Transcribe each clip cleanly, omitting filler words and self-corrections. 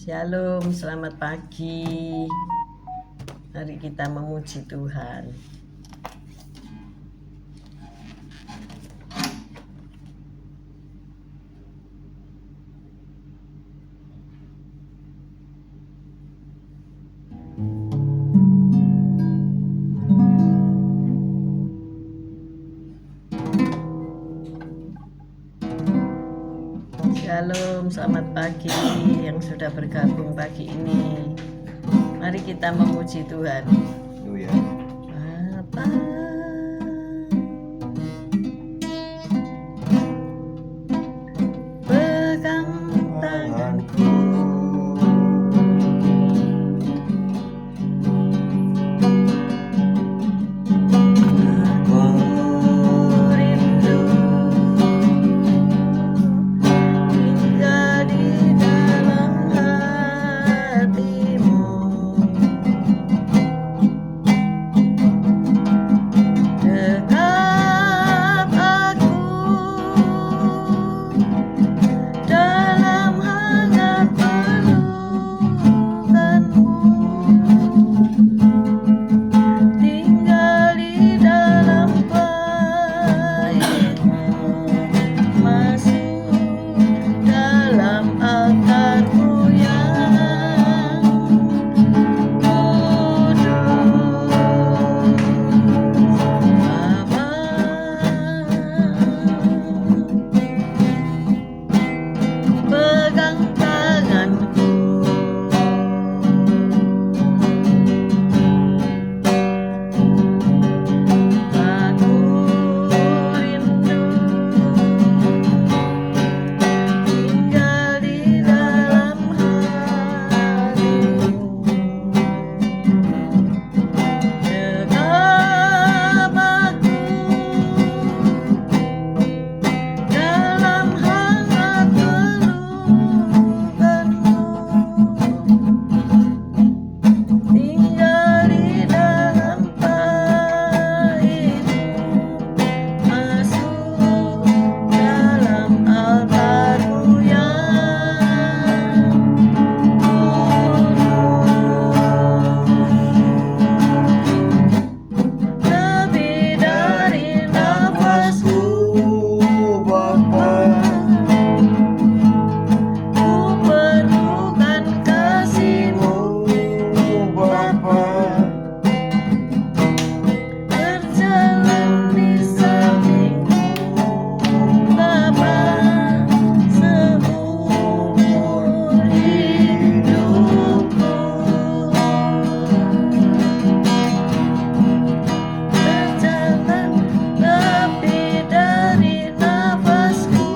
Shalom, selamat pagi. Mari kita memuji Tuhan. Shalom, selamat pagi yang sudah bergabung pagi ini. Mari kita memuji Tuhan. Haleluya. Bapa, pegang tanganku, aku rindu tinggal di dalam hatimu. Dekap aku dalam hangat pelukanmu, tinggal di dalam baitmu, masuk dalam akarmu yang kudus. Bapa, pegang tanganku, aku rindu tinggal di dalam hatimu. Dekap aku dalam hangat pelukanmu, tinggal di dalam baitmu, masuk dalam altarmu yang kudus. Lebih dari nafasku, Bapa, ku perlukan kasih-Mu, Bapa, berjalan di sampingku, Bapa, seumur hidupku. Berjalan lebih dari nafasku,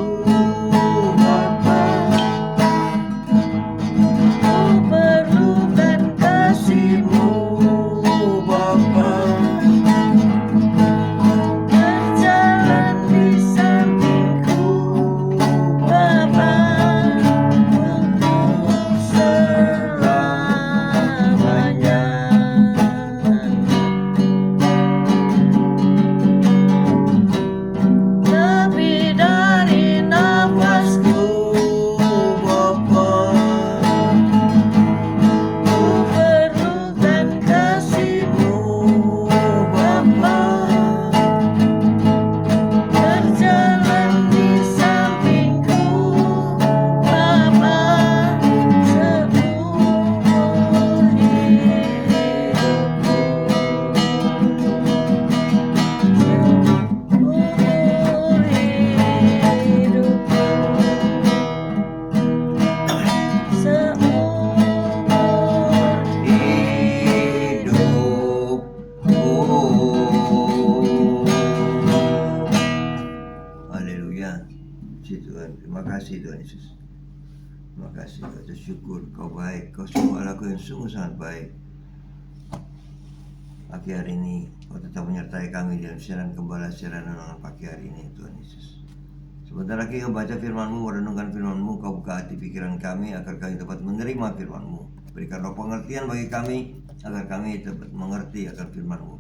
Bapa, ku perlukan kasih-Mu, Bapa, berjalan di sampingku, Bapa, untuk selamanya. Lebih dari nafasku, Bapa, ku perlukan kasih-Mu, Bapa, berjalan di sampingku, Bapa, seumur hidupku. Seumur hidupku, seumur hidupku. Haleluya. Puji Tuhan. Terima kasih Tuhan Yesus. Terima kasih Tuhan. Syukur Kau baik. Kau sungguh Allahku yang sungguh sangat baik. Pagi hari ini Kau tetap menyertai kami dalam siaran gembala, siaran renungan pagi hari ini Tuhan Yesus. Sebentar lagi Kau baca firman-Mu, merenungkan firman-Mu, Kau buka hati pikiran kami agar kami dapat menerima firman-Mu. Berikan roh pengertian bagi kami agar kami dapat mengerti akan firman-Mu.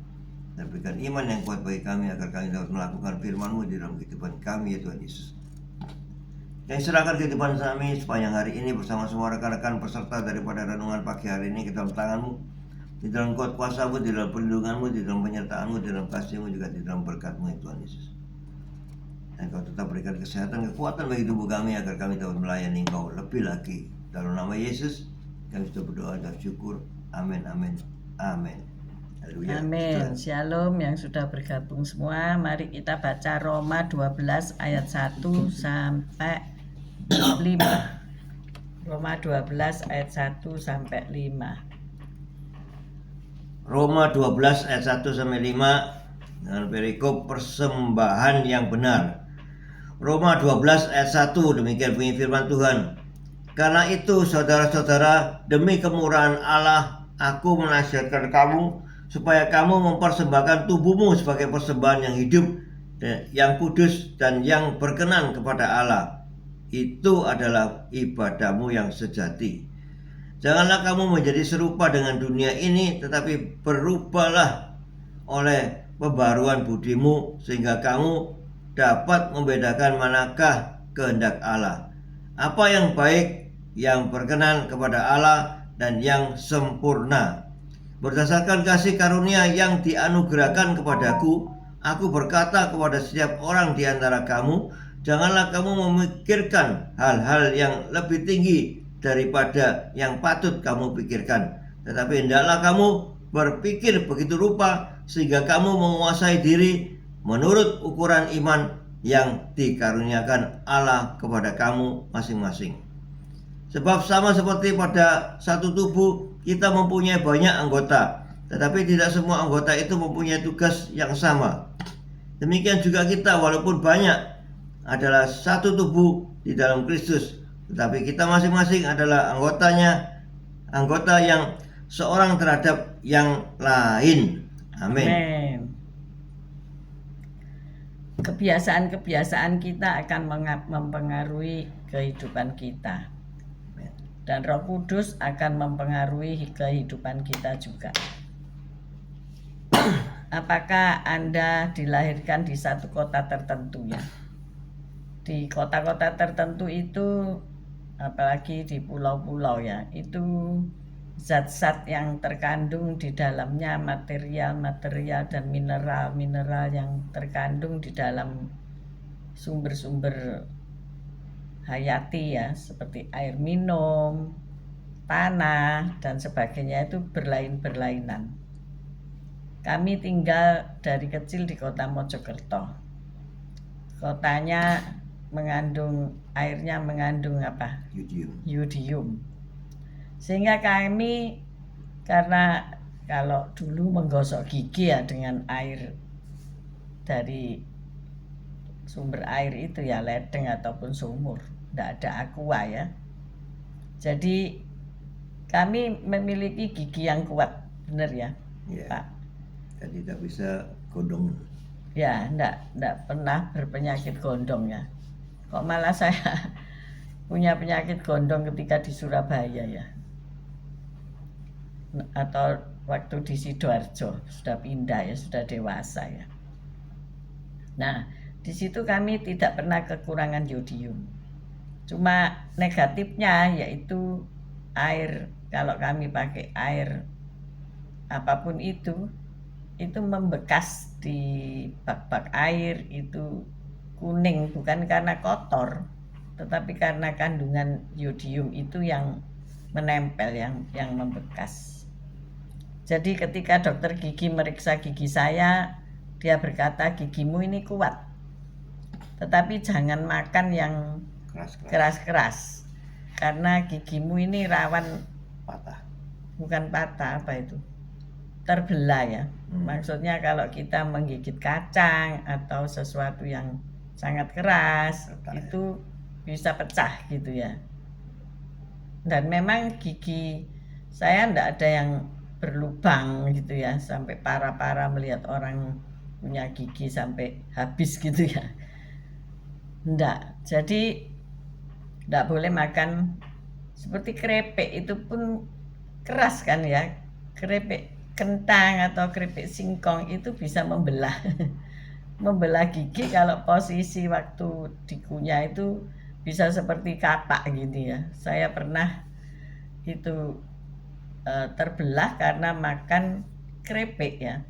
Dan berikan iman yang kuat bagi kami agar kami dapat melakukan firman-Mu di dalam kehidupan kami ya Tuhan Yesus. Kami serahkan kehidupan kami sepanjang hari ini bersama semua rekan-rekan peserta daripada renungan pagi hari ini ke dalam tangan-Mu, di dalam kuat kuasa-Mu, di dalam perlindungan-Mu, di dalam penyertaan-Mu, di dalam kasih-Mu, juga di dalam berkat-Mu ya Tuhan Yesus. Dan Kau tetap berikan kesehatan, kekuatan bagi tubuh kami agar kami dapat melayani Engkau lebih lagi. Dalam nama Yesus kami sudah berdoa dan syukur. Amin, amin, amin. Haleluya. Amin. Shalom yang sudah bergabung semua. Mari kita baca Roma 12 ayat 1 sampai 5. Roma 12 ayat 1 sampai 5. Roma 12 ayat 1 sampai 5 dengan perikop persembahan yang benar. Roma 12 ayat 1, demikian bunyi firman Tuhan. Karena itu saudara-saudara, demi kemurahan Allah, aku menasihatkan kamu supaya kamu mempersembahkan tubuhmu sebagai persembahan yang hidup, yang kudus dan yang berkenan kepada Allah. Itu adalah ibadahmu yang sejati. Janganlah kamu menjadi serupa dengan dunia ini, tetapi berubahlah oleh pembaruan budimu sehingga kamu dapat membedakan manakah kehendak Allah, apa yang baik, yang berkenan kepada Allah, dan yang sempurna. Berdasarkan kasih karunia yang dianugerahkan kepadaku, aku berkata kepada setiap orang di antara kamu, janganlah kamu memikirkan hal-hal yang lebih tinggi daripada yang patut kamu pikirkan, tetapi hendaklah kamu berpikir begitu rupa sehingga kamu menguasai diri menurut ukuran iman yang dikaruniakan Allah kepada kamu masing-masing. Sebab sama seperti pada satu tubuh, kita mempunyai banyak anggota, tetapi tidak semua anggota itu mempunyai tugas yang sama. Demikian juga kita, walaupun banyak, adalah satu tubuh di dalam Kristus, tetapi kita masing-masing adalah anggota yang seorang terhadap yang lain. Amin. Amin. Kebiasaan-kebiasaan kita akan mempengaruhi kehidupan kita. Dan Roh Kudus akan mempengaruhi kehidupan kita juga. Apakah Anda dilahirkan di satu kota tertentu ya? Di kota-kota tertentu itu, apalagi di pulau-pulau ya, itu zat-zat yang terkandung di dalamnya, material-material dan mineral-mineral yang terkandung di dalam sumber-sumber hayati ya, seperti air minum, tanah, dan sebagainya itu berlain-berlainan. Kami tinggal dari kecil di kota Mojokerto. Kotanya airnya mengandung apa? Yodium. Sehingga kami, karena kalau dulu menggosok gigi ya dengan air dari sumber air itu ya, ledeng ataupun sumur, tidak ada aqua ya. Jadi kami memiliki gigi yang kuat, benar ya, Pak? Dan tidak bisa gondong. Ya, tidak pernah berpenyakit gondong ya. Kok malah saya punya penyakit gondong ketika di Surabaya ya, atau waktu di Sidoarjo, sudah pindah ya, sudah dewasa ya. Nah, di situ kami tidak pernah kekurangan yodium. Cuma negatifnya yaitu air, kalau kami pakai air apapun itu membekas di bak-bak air, itu kuning, bukan karena kotor, tetapi karena kandungan yodium itu yang menempel, yang membekas. Jadi ketika dokter gigi meriksa gigi saya, dia berkata gigimu ini kuat, tetapi jangan makan yang keras-keras, karena gigimu ini rawan patah. Bukan patah, apa itu? Terbelah ya. Maksudnya kalau kita menggigit kacang atau sesuatu yang sangat keras, itu bisa pecah gitu ya. Dan memang gigi saya enggak ada yang berlubang gitu ya, sampai parah-parah melihat orang punya gigi sampai habis gitu ya. Enggak. Jadi enggak boleh makan seperti keripik, itu pun keras kan ya. Keripik kentang atau keripik singkong itu bisa membelah membelah gigi kalau posisi waktu dikunyah itu bisa seperti kapak gitu ya. Saya pernah itu terbelah karena makan keripik ya.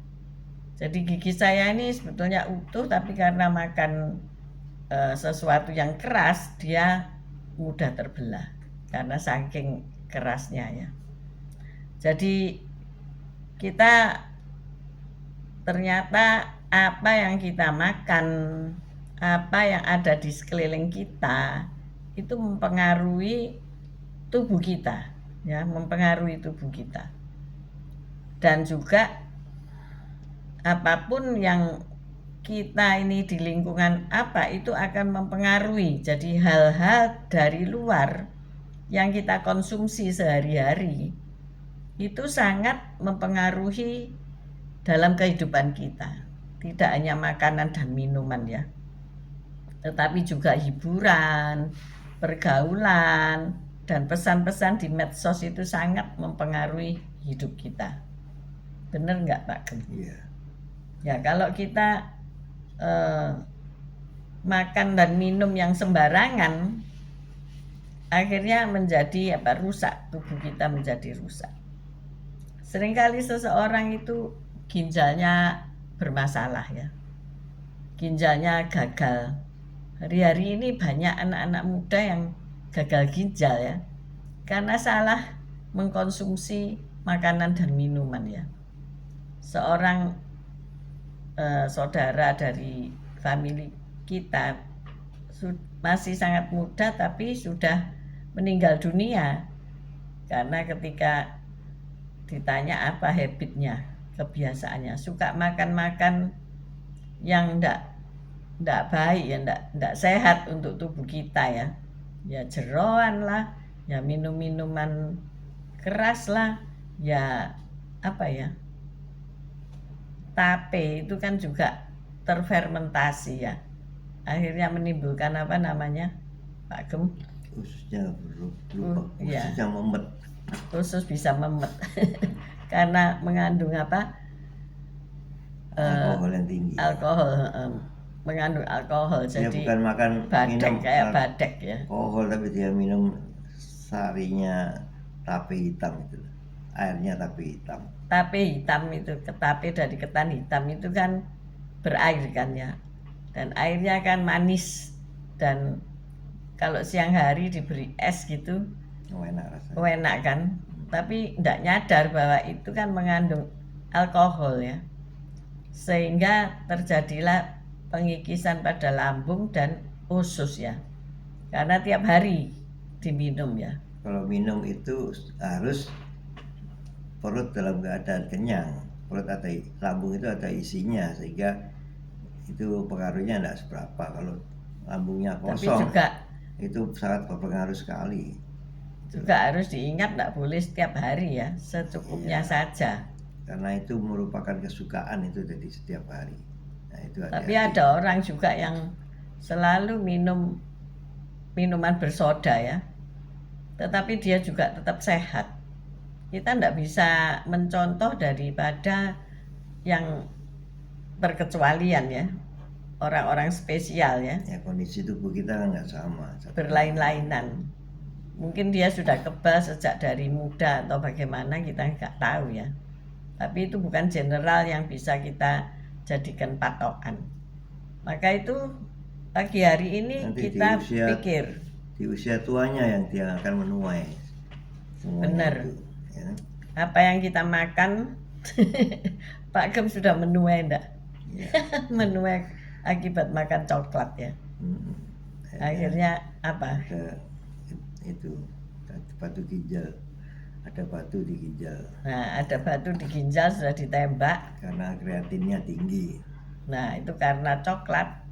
Jadi gigi saya ini sebetulnya utuh, tapi karena makan sesuatu yang keras dia mudah terbelah karena saking kerasnya ya. Jadi kita ternyata apa yang kita makan, apa yang ada di sekeliling kita itu mempengaruhi tubuh kita ya, mempengaruhi tubuh kita. Dan juga apapun yang kita ini di lingkungan apa itu akan mempengaruhi. Jadi hal-hal dari luar yang kita konsumsi sehari-hari itu sangat mempengaruhi dalam kehidupan kita. Tidak hanya makanan dan minuman ya, tetapi juga hiburan, pergaulan, dan pesan-pesan di medsos itu sangat mempengaruhi hidup kita. Benar nggak Pak Gem? Iya. Ya kalau kita makan dan minum yang sembarangan, akhirnya menjadi rusak, tubuh kita menjadi rusak. Seringkali seseorang itu ginjalnya bermasalah ya, ginjalnya gagal. Hari-hari ini banyak anak-anak muda yang gagal ginjal ya, karena salah mengkonsumsi makanan dan minuman ya. Seorang saudara dari famili kita masih sangat muda tapi sudah meninggal dunia karena ketika ditanya apa habitnya, kebiasaannya, suka makan-makan yang ndak baik ya, ndak sehat untuk tubuh kita ya. Ya jeroan lah, ya minum-minuman keras lah, ya apa ya, tape itu kan juga terfermentasi ya, akhirnya menimbulkan apa namanya Pak Gem, Ususnya lupa, ya. ususnya memet. Usus bisa memet karena mengandung apa, Alkohol yang tinggi. alkohol, mengandung alkohol. Dia Jadi bukan makan badek, minum kayak badek ya. alkohol, tapi dia minum sarinya tape hitam itu, airnya tape hitam. Tape hitam itu, tape dari ketan hitam itu kan berair kan ya, dan airnya kan manis, dan kalau siang hari diberi es gitu Enak rasanya. enak kan, tapi tidak nyadar bahwa itu kan mengandung alkohol ya, sehingga terjadilah pengikisan pada lambung dan usus ya, karena tiap hari diminum ya. Kalau minum itu harus perut dalam keadaan kenyang, perut ada, lambung itu ada isinya, sehingga itu pengaruhnya tidak seberapa. Kalau lambungnya Tapi kosong juga itu sangat berpengaruh sekali. harus diingat tidak boleh setiap hari ya, secukupnya Iya. saja. Karena itu merupakan kesukaan itu jadi setiap hari. Nah, itu Tapi ada orang juga yang selalu minum minuman bersoda ya, tetapi dia juga tetap sehat. Kita tidak bisa mencontoh daripada yang berkecualian ya, orang-orang spesial ya, Ya, kondisi tubuh kita kan nggak sama. berlain-lainan. Mungkin dia sudah kebal sejak dari muda atau bagaimana, kita nggak tahu ya. Tapi itu bukan general yang bisa kita jadikan patokan. Maka itu pagi hari ini Nanti kita di pikir usia tuanya yang dia akan menuai. Semuanya benar. itu, ya. Apa yang kita makan Pak Gem sudah menuai enggak? Ya. Menuai akibat makan coklat ya. Akhirnya apa? Ada itu batu ginjal, ada batu di ginjal Nah, ada batu di ginjal sudah ditembak. karena kreatinnya tinggi. Nah, itu karena coklat.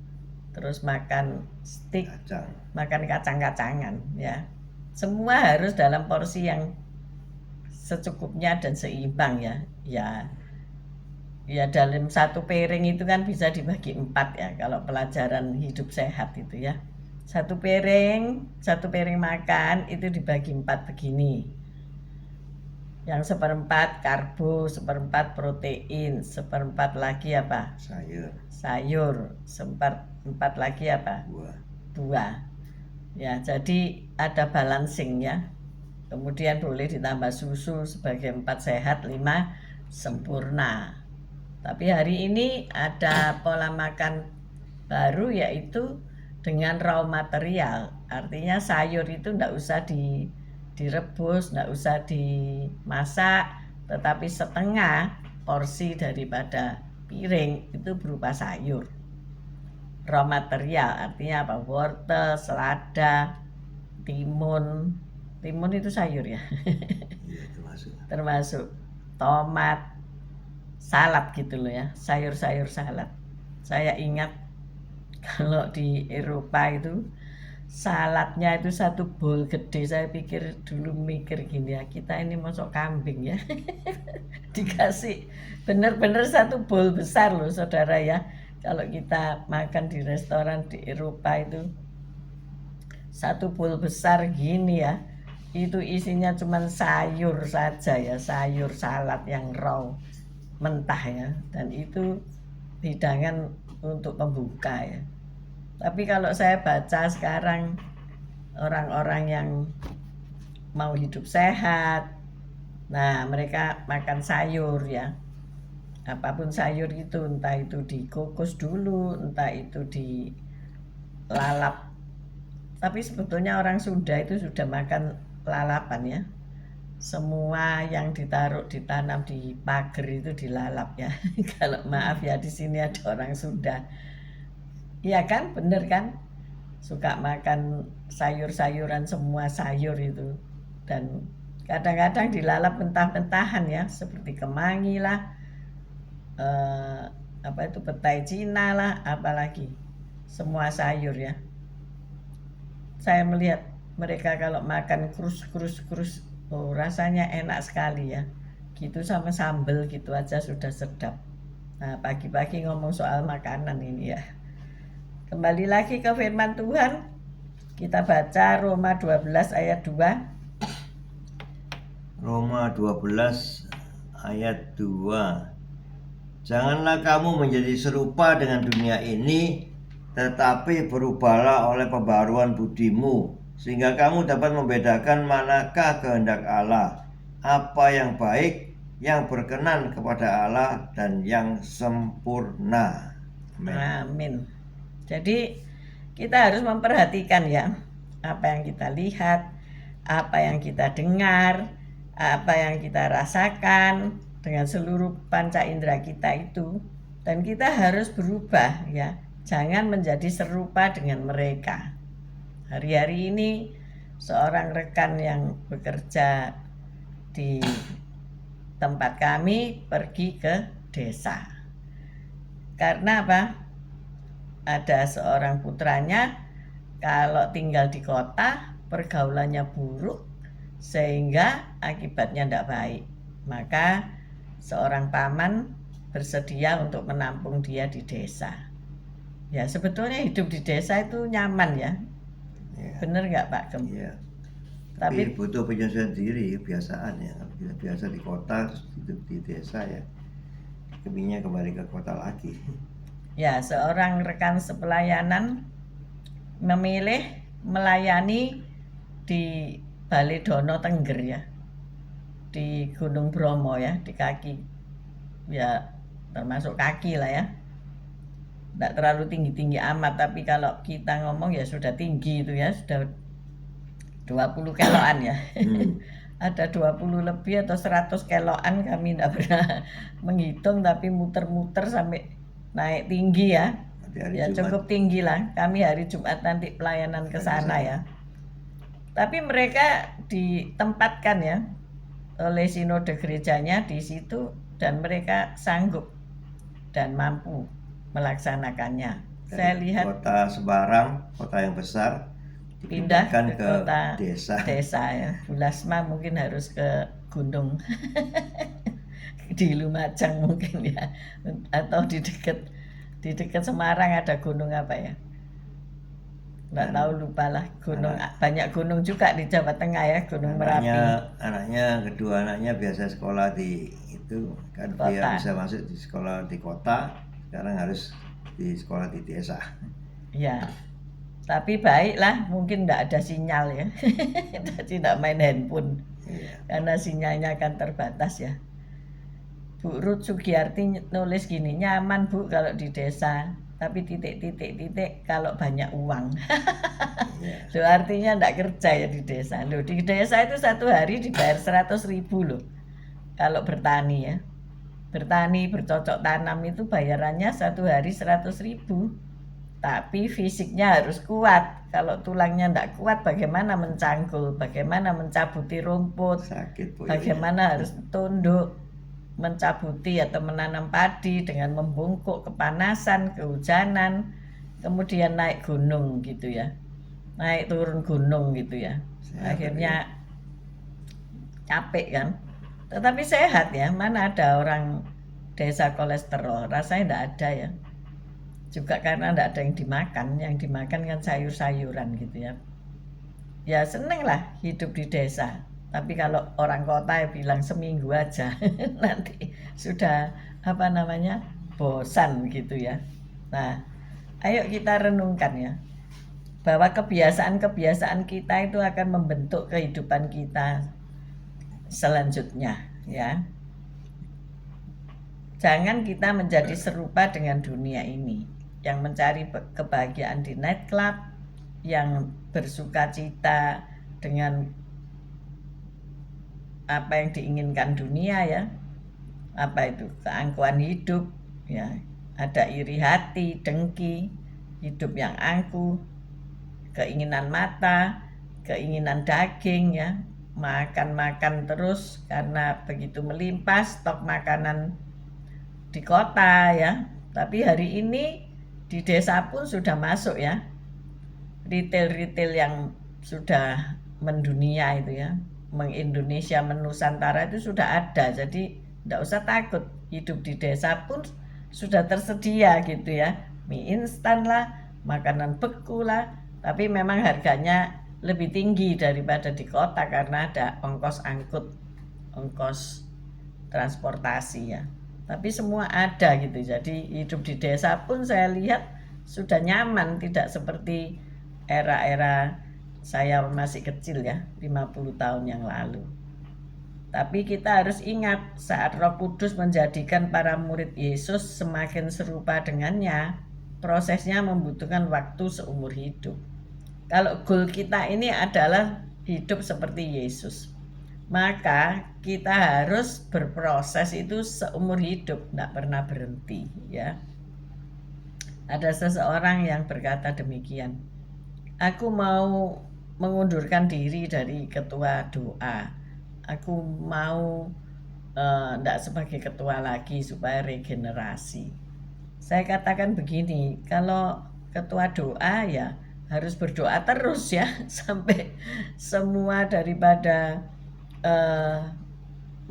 Terus makan stik, Kacang. makan kacang-kacangan ya. Semua harus dalam porsi yang secukupnya dan seimbang ya. Ya dalam satu piring itu kan bisa dibagi 4 ya, kalau pelajaran hidup sehat itu ya. Satu piring makan itu dibagi 4 begini. Yang 1/4 karbo, 1/4 protein, 1/4 lagi apa? Sayur. Sayur, 1/4 lagi apa? Buah. Buah. Ya, jadi ada balancing ya. Kemudian boleh ditambah susu sebagai 4 sehat, 5 sempurna. Tapi hari ini ada pola makan baru yaitu dengan raw material. Artinya sayur itu enggak usah direbus, enggak usah dimasak, tetapi setengah porsi daripada piring itu berupa sayur. Raw material artinya apa? Wortel, selada, timun. Timun itu sayur ya. Iya, termasuk. Termasuk tomat, salad gitu loh ya, sayur-sayur salad. Saya ingat kalau di Eropa itu saladnya itu satu bowl gede. Saya pikir dulu mikir gini ya, kita ini masuk kambing ya. Dikasih bener-bener satu bowl besar loh saudara ya. Kalau kita makan di restoran di Eropa itu satu bowl besar gini ya, itu isinya cuma sayur saja ya, sayur salad yang raw mentah ya, dan itu hidangan untuk pembuka ya. Tapi kalau saya baca sekarang orang-orang yang mau hidup sehat, nah mereka makan sayur ya, apapun sayur itu, entah itu dikukus dulu, entah itu dilalap. Tapi sebetulnya orang Sunda itu sudah makan lalapan ya. Semua yang ditanam di pagar itu dilalap ya. Kalau maaf ya, di sini ada orang Sunda. Iya kan, bener kan? Suka makan sayur-sayuran, semua sayur itu. Dan kadang-kadang dilalap mentah-mentahan ya, seperti kemangi lah, apa itu petai Cina lah, apalagi semua sayur ya. Saya melihat mereka kalau makan krus, oh rasanya enak sekali ya. Gitu sama sambal gitu aja sudah sedap. Nah, pagi-pagi ngomong soal makanan ini ya. Kembali lagi ke firman Tuhan. Kita baca Roma 12 ayat 2. Roma 12 ayat 2. Janganlah kamu menjadi serupa dengan dunia ini, tetapi berubahlah oleh pembaruan budimu, sehingga kamu dapat membedakan manakah kehendak Allah, apa yang baik, yang berkenan kepada Allah, dan yang sempurna. Amin. Amin. Jadi kita harus memperhatikan ya, apa yang kita lihat, apa yang kita dengar, apa yang kita rasakan dengan seluruh panca indera kita itu, dan kita harus berubah ya. Jangan menjadi serupa dengan mereka. Hari-hari ini seorang rekan yang bekerja di tempat kami pergi ke desa. Karena apa? Ada seorang putranya kalau tinggal di kota pergaulannya buruk sehingga akibatnya tidak baik. Maka seorang paman bersedia untuk menampung dia di desa. Ya sebetulnya hidup di desa itu nyaman ya. Bener nggak Pak Gem? Iya. Tapi butuh penyesuaian diri, kebiasaan ya. Kalau kita biasa di kota, hidup di desa ya, kebinnya kembali ke kota lagi. Ya, seorang rekan sepelayanan memilih melayani di Baledono Tengger ya, di Gunung Bromo ya, di kaki ya, termasuk kaki lah ya. Tidak terlalu tinggi-tinggi amat, tapi kalau kita ngomong ya sudah tinggi itu ya, sudah 20 kiloan ya. Ada 20 lebih atau 100 kiloan, kami tidak pernah menghitung, tapi muter-muter sampai naik tinggi ya. Ya cukup tinggi lah. Kami hari Jumat nanti pelayanan ke sana ya. Tapi mereka ditempatkan ya oleh sinode gerejanya di situ, dan mereka sanggup dan mampu melaksanakannya. Dari saya lihat kota Semarang, kota yang besar, pindah ke kota desa ya. Bulasma mungkin harus ke gunung di Lumajang mungkin ya, atau di dekat Semarang ada gunung apa ya, nggak tahu, lupa lah. Gunung banyak gunung juga di Jawa Tengah ya, Gunung Merapi. Kedua anaknya biasa sekolah di itu kan, dia bisa masuk di sekolah di kota, sekarang harus di sekolah di desa. Ya, Tapi baiklah, mungkin tidak ada sinyal ya. Tidak main handphone Iya. karena sinyalnya akan terbatas ya. Bu Ruth Sugiyarti nulis gini, nyaman Bu kalau di desa, tapi titik kalau banyak uang. Iya. Loh, artinya tidak kerja ya di desa. Loh, di desa itu satu hari dibayar 100.000 loh. Kalau bertani ya. Bertani, bercocok tanam itu bayarannya satu hari 100.000. Tapi fisiknya harus kuat. Kalau tulangnya tidak kuat, bagaimana mencangkul, bagaimana mencabuti rumput, Sakit pokoknya. bagaimana harus tunduk, mencabuti atau menanam padi dengan membungkuk kepanasan, kehujanan, kemudian naik gunung gitu ya, naik turun gunung gitu ya. Sehat, Akhirnya capek kan. Tetapi sehat ya, mana ada orang desa kolesterol, rasanya tidak ada ya. Juga karena tidak ada yang dimakan kan sayur-sayuran gitu ya. Ya seneng lah hidup di desa. Tapi kalau orang kota ya bilang seminggu aja, nanti sudah bosan gitu ya. Nah, ayo kita renungkan ya, bahwa kebiasaan-kebiasaan kita itu akan membentuk kehidupan kita selanjutnya ya. Jangan kita menjadi serupa dengan dunia ini, yang mencari kebahagiaan di nightclub, yang bersuka cita dengan apa yang diinginkan dunia ya, apa itu keangkuhan hidup ya, ada iri hati, dengki, hidup yang angkuh, keinginan mata, keinginan daging ya, makan terus karena begitu melimpah stok makanan di kota ya. Tapi hari ini di desa pun sudah masuk ya, retail yang sudah mendunia itu ya, mengindonesia, menusantara itu sudah ada. Jadi tidak usah takut, hidup di desa pun sudah tersedia gitu ya, mie instan lah, makanan beku lah, tapi memang harganya lebih tinggi daripada di kota karena ada ongkos angkut, ongkos transportasi ya. Tapi semua ada gitu. Jadi hidup di desa pun saya lihat sudah nyaman, tidak seperti era-era saya masih kecil ya, 50 tahun yang lalu. Tapi kita harus ingat, saat Roh Kudus menjadikan para murid Yesus semakin serupa dengannya, prosesnya membutuhkan waktu seumur hidup. Kalau goal kita ini adalah hidup seperti Yesus, maka kita harus berproses itu seumur hidup, tidak pernah berhenti ya. Ada seseorang yang berkata demikian, aku mau mengundurkan diri dari ketua doa, aku mau tidak sebagai ketua lagi supaya regenerasi. Saya katakan begini, kalau ketua doa ya harus berdoa terus ya sampai semua daripada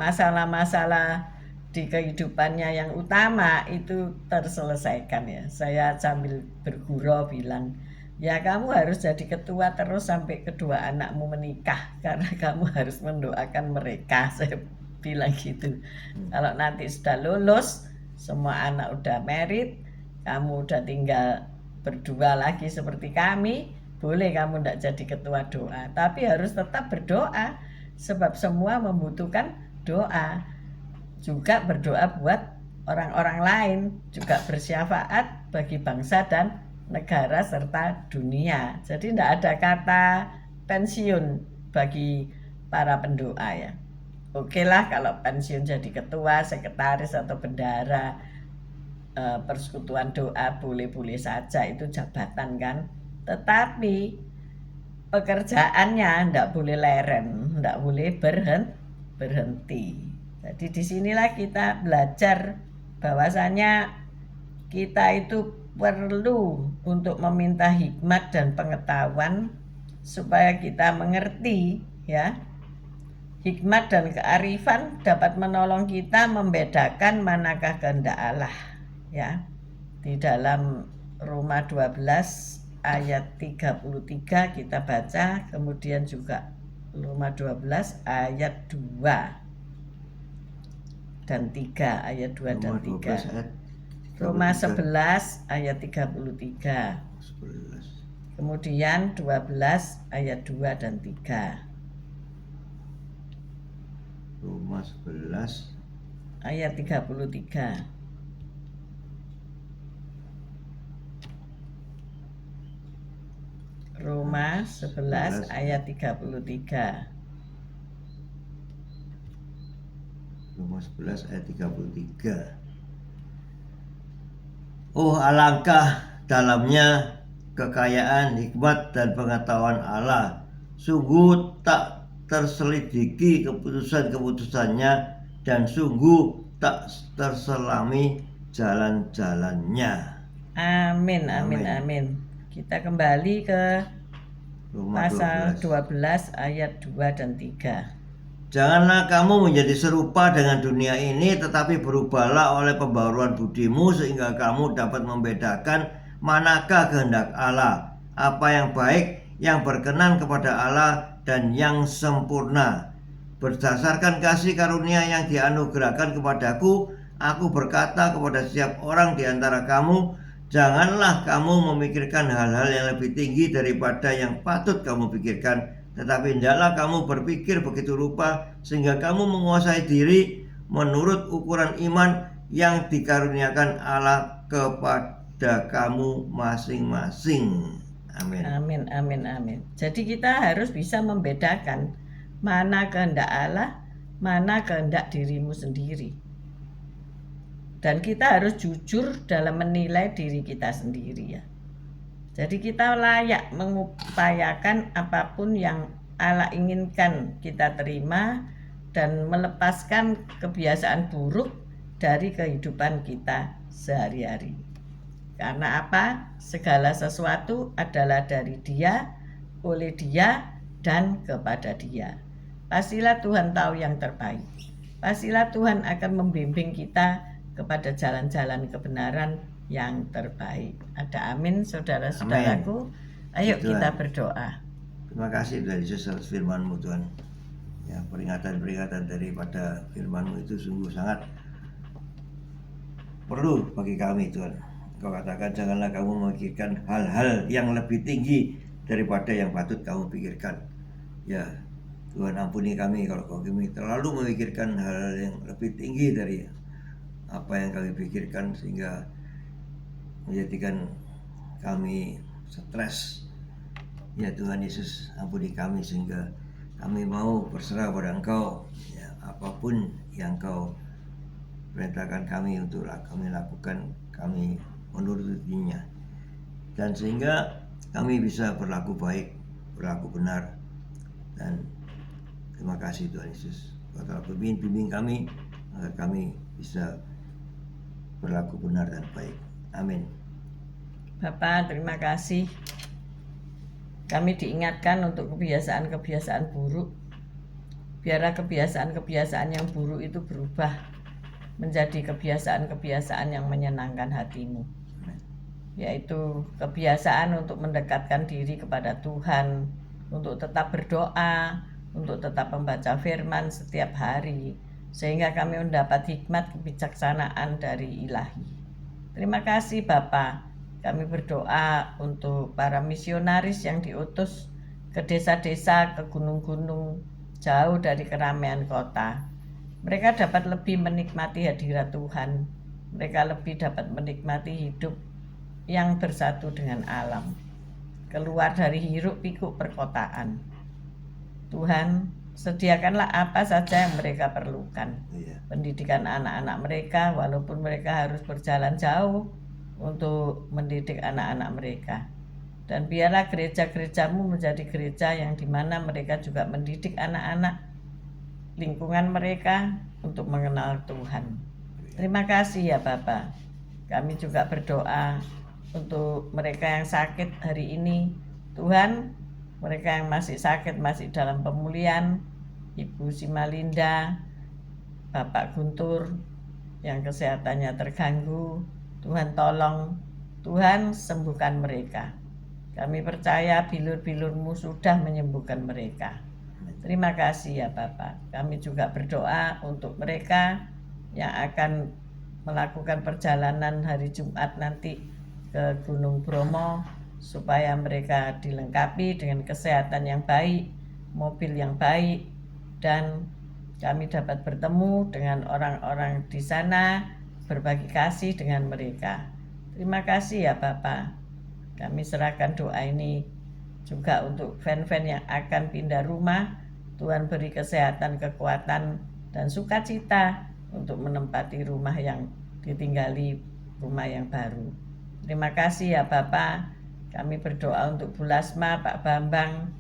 masalah-masalah di kehidupannya yang utama itu terselesaikan ya. Saya sambil bergurau bilang, ya kamu harus jadi ketua terus sampai kedua anakmu menikah, karena kamu harus mendoakan mereka. Saya bilang gitu. Kalau nanti sudah lulus, semua anak udah married, kamu udah tinggal berdua lagi seperti kami, boleh kamu tidak jadi ketua doa, tapi harus tetap berdoa, sebab semua membutuhkan doa. Juga berdoa buat orang-orang lain, juga bersyafaat bagi bangsa dan negara serta dunia. Jadi tidak ada kata pensiun bagi para pendoa ya. Oke lah kalau pensiun jadi ketua, sekretaris atau bendara persekutuan doa boleh-boleh saja, itu jabatan kan. Tetapi pekerjaannya tidak boleh leren, tidak boleh berhenti. Jadi disinilah kita belajar bahwasanya kita itu perlu untuk meminta hikmat dan pengetahuan supaya kita mengerti ya. Hikmat dan kearifan dapat menolong kita membedakan manakah kehendak Allah ya. Di dalam Roma 12 ayat 33 kita baca, kemudian juga Roma 12 ayat 2 dan 3, ayat 2 dan 3. Roma 11 ayat 33. 11. Kemudian 12 ayat 2 dan 3. Roma 11 Ayat 33. Roma 11 ayat 33. Roma 11 ayat 33. Oh, alangkah dalamnya kekayaan hikmat dan pengetahuan Allah. Sungguh tak terselidiki keputusan-keputusannya dan sungguh tak terselami jalan-jalannya. Amin, amin, Amin. amin. Kita kembali ke Roma pasal 12. 12 ayat 2 dan 3. Janganlah kamu menjadi serupa dengan dunia ini, tetapi berubahlah oleh pembaruan budimu sehingga kamu dapat membedakan manakah kehendak Allah, apa yang baik, yang berkenan kepada Allah, dan yang sempurna. Berdasarkan kasih karunia yang dianugerahkan kepadaku, aku berkata kepada setiap orang di antara kamu, janganlah kamu memikirkan hal-hal yang lebih tinggi daripada yang patut kamu pikirkan, tetapi hendaklah kamu berpikir begitu rupa sehingga kamu menguasai diri menurut ukuran iman yang dikaruniakan Allah kepada kamu masing-masing. Amin. Amin, amin, amin. Jadi kita harus bisa membedakan mana kehendak Allah, mana kehendak dirimu sendiri. Dan kita harus jujur dalam menilai diri kita sendiri ya. Jadi kita layak mengupayakan apapun yang Allah inginkan kita terima dan melepaskan kebiasaan buruk dari kehidupan kita sehari-hari. Karena apa? Segala sesuatu adalah dari Dia, oleh Dia, dan kepada Dia. Pastilah Tuhan tahu yang terbaik. Pastilah Tuhan akan membimbing kita kepada jalan-jalan kebenaran yang terbaik. Ada amin, saudara-saudaraku. Ayo Tuhan. kita berdoa. Terima kasih Tuhan Yesus atas firman-Mu Tuhan. Ya, peringatan-peringatan daripada firman-Mu itu sungguh sangat perlu bagi kami Tuhan. Kau katakan janganlah kamu memikirkan hal-hal yang lebih tinggi daripada yang patut kamu pikirkan. Ya Tuhan, ampuni kami kalau kami terlalu memikirkan hal-hal yang lebih tinggi dari apa yang kami pikirkan sehingga menjadikan kami stres. Ya Tuhan Yesus, ampuni kami sehingga kami mau berserah pada Engkau. Ya, apapun yang Engkau perintahkan kami untuk kami lakukan, kami menurutinya. Dan sehingga kami bisa berlaku baik, berlaku benar. Dan terima kasih Tuhan Yesus. Kau telah bimbing kami agar kami bisa berlaku benar dan baik. Amin. Bapak, terima kasih. Kami diingatkan untuk kebiasaan-kebiasaan buruk. Biarlah kebiasaan-kebiasaan yang buruk itu berubah menjadi kebiasaan-kebiasaan yang menyenangkan hatimu. Yaitu kebiasaan untuk mendekatkan diri kepada Tuhan, untuk tetap berdoa, untuk tetap membaca firman setiap hari, sehingga kami mendapat hikmat kebijaksanaan dari Ilahi. Terima kasih Bapa. Kami berdoa untuk para misionaris yang diutus ke desa-desa, ke gunung-gunung, jauh dari keramaian kota. Mereka dapat lebih menikmati hadirat Tuhan. Mereka lebih dapat menikmati hidup yang bersatu dengan alam. Keluar dari hiruk pikuk perkotaan. Tuhan, sediakanlah apa saja yang mereka perlukan. Pendidikan anak-anak mereka, walaupun mereka harus berjalan jauh untuk mendidik anak-anak mereka. Dan biarlah gereja-gerejamu menjadi gereja yang dimana mereka juga mendidik anak-anak lingkungan mereka untuk mengenal Tuhan. Terima kasih ya Bapak. Kami juga berdoa untuk mereka yang sakit hari ini. Tuhan, mereka yang masih sakit, masih dalam pemulihan, Ibu Simalinda, Bapak Guntur yang kesehatannya terganggu, Tuhan tolong, Tuhan sembuhkan mereka. Kami percaya bilur-bilur-Mu sudah menyembuhkan mereka. Terima kasih ya Bapak. Kami juga berdoa untuk mereka yang akan melakukan perjalanan hari Jumat nanti ke Gunung Bromo. supaya mereka dilengkapi dengan kesehatan yang baik, mobil yang baik, dan kami dapat bertemu dengan orang-orang di sana, berbagi kasih dengan mereka. Terima kasih ya Bapak. Kami serahkan doa ini juga untuk fan-fan yang akan pindah rumah. Tuhan beri kesehatan, kekuatan, dan sukacita untuk menempati rumah yang ditinggali, rumah yang baru. Terima kasih ya Bapak. Kami berdoa untuk Bu Lasma, Pak Bambang,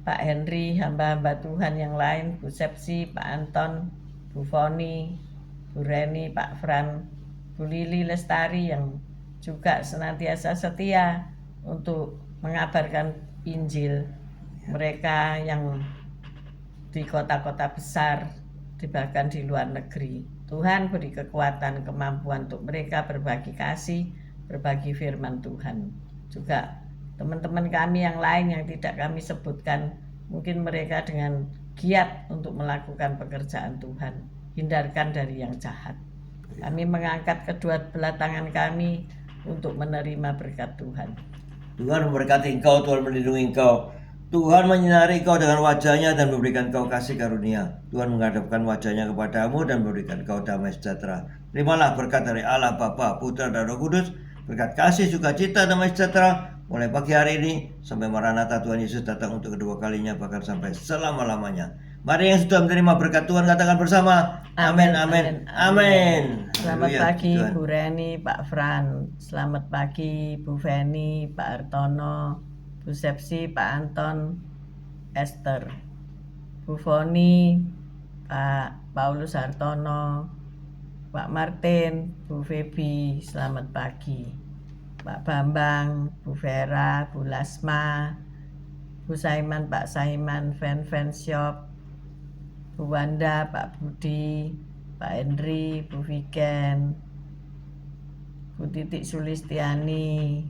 Pak Henry, hamba-hamba Tuhan yang lain, Bu Sepsi, Pak Anton, Bu Foni, Bu Reni, Pak Fran, Bu Lili Lestari yang juga senantiasa setia untuk mengabarkan Injil. Mereka yang di kota-kota besar, bahkan di luar negeri. Tuhan beri kekuatan, kemampuan untuk mereka berbagi kasih, berbagi firman Tuhan. Juga teman-teman kami yang lain yang tidak kami sebutkan, mungkin mereka dengan giat untuk melakukan pekerjaan Tuhan. Hindarkan dari yang jahat. Kami mengangkat kedua belah tangan kami untuk menerima berkat Tuhan. Tuhan memberkati engkau, Tuhan melindungi engkau. Tuhan menyinari engkau dengan wajahnya dan memberikan engkau kasih karunia. Tuhan menghadapkan wajahnya kepadamu dan memberikan engkau damai sejahtera. Terimalah berkat dari Allah Bapa, Putra dan Roh Kudus, berkat kasih, sukacita, damai sejahtera mulai pagi hari ini sampai Maranatha Tuhan Yesus datang untuk kedua kalinya, bahkan sampai selama-lamanya. Mari yang sudah menerima berkat Tuhan katakan bersama, amin, amin, amin. Selamat Haleluya, pagi Tuhan. Bu Reni, Pak Fran. Selamat pagi Bu Feni, Pak Artono, Bu Sepsi, Pak Anton, Esther, Bu Foni, Pak Paulus Hartono, Pak Martin, Bu Febi. Selamat pagi Pak Bambang, Bu Vera, Bu Lasma, Bu Saiman, Pak Saiman, Fan Shop, Bu Wanda, Pak Budi, Pak Henry, Bu Viken, Bu Titik Sulistiani,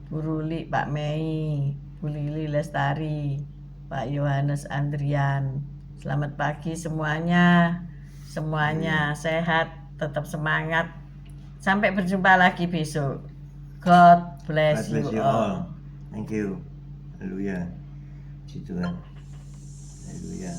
Bu Ruli, Pak Mei, Bu Lili Lestari, Pak Yohanes Andrian. Selamat pagi semuanya. Semuanya sehat, tetap semangat. Sampai berjumpa lagi besok. God bless, God bless you all. all. Thank you. Haleluya. Puji Tuhan. Haleluya.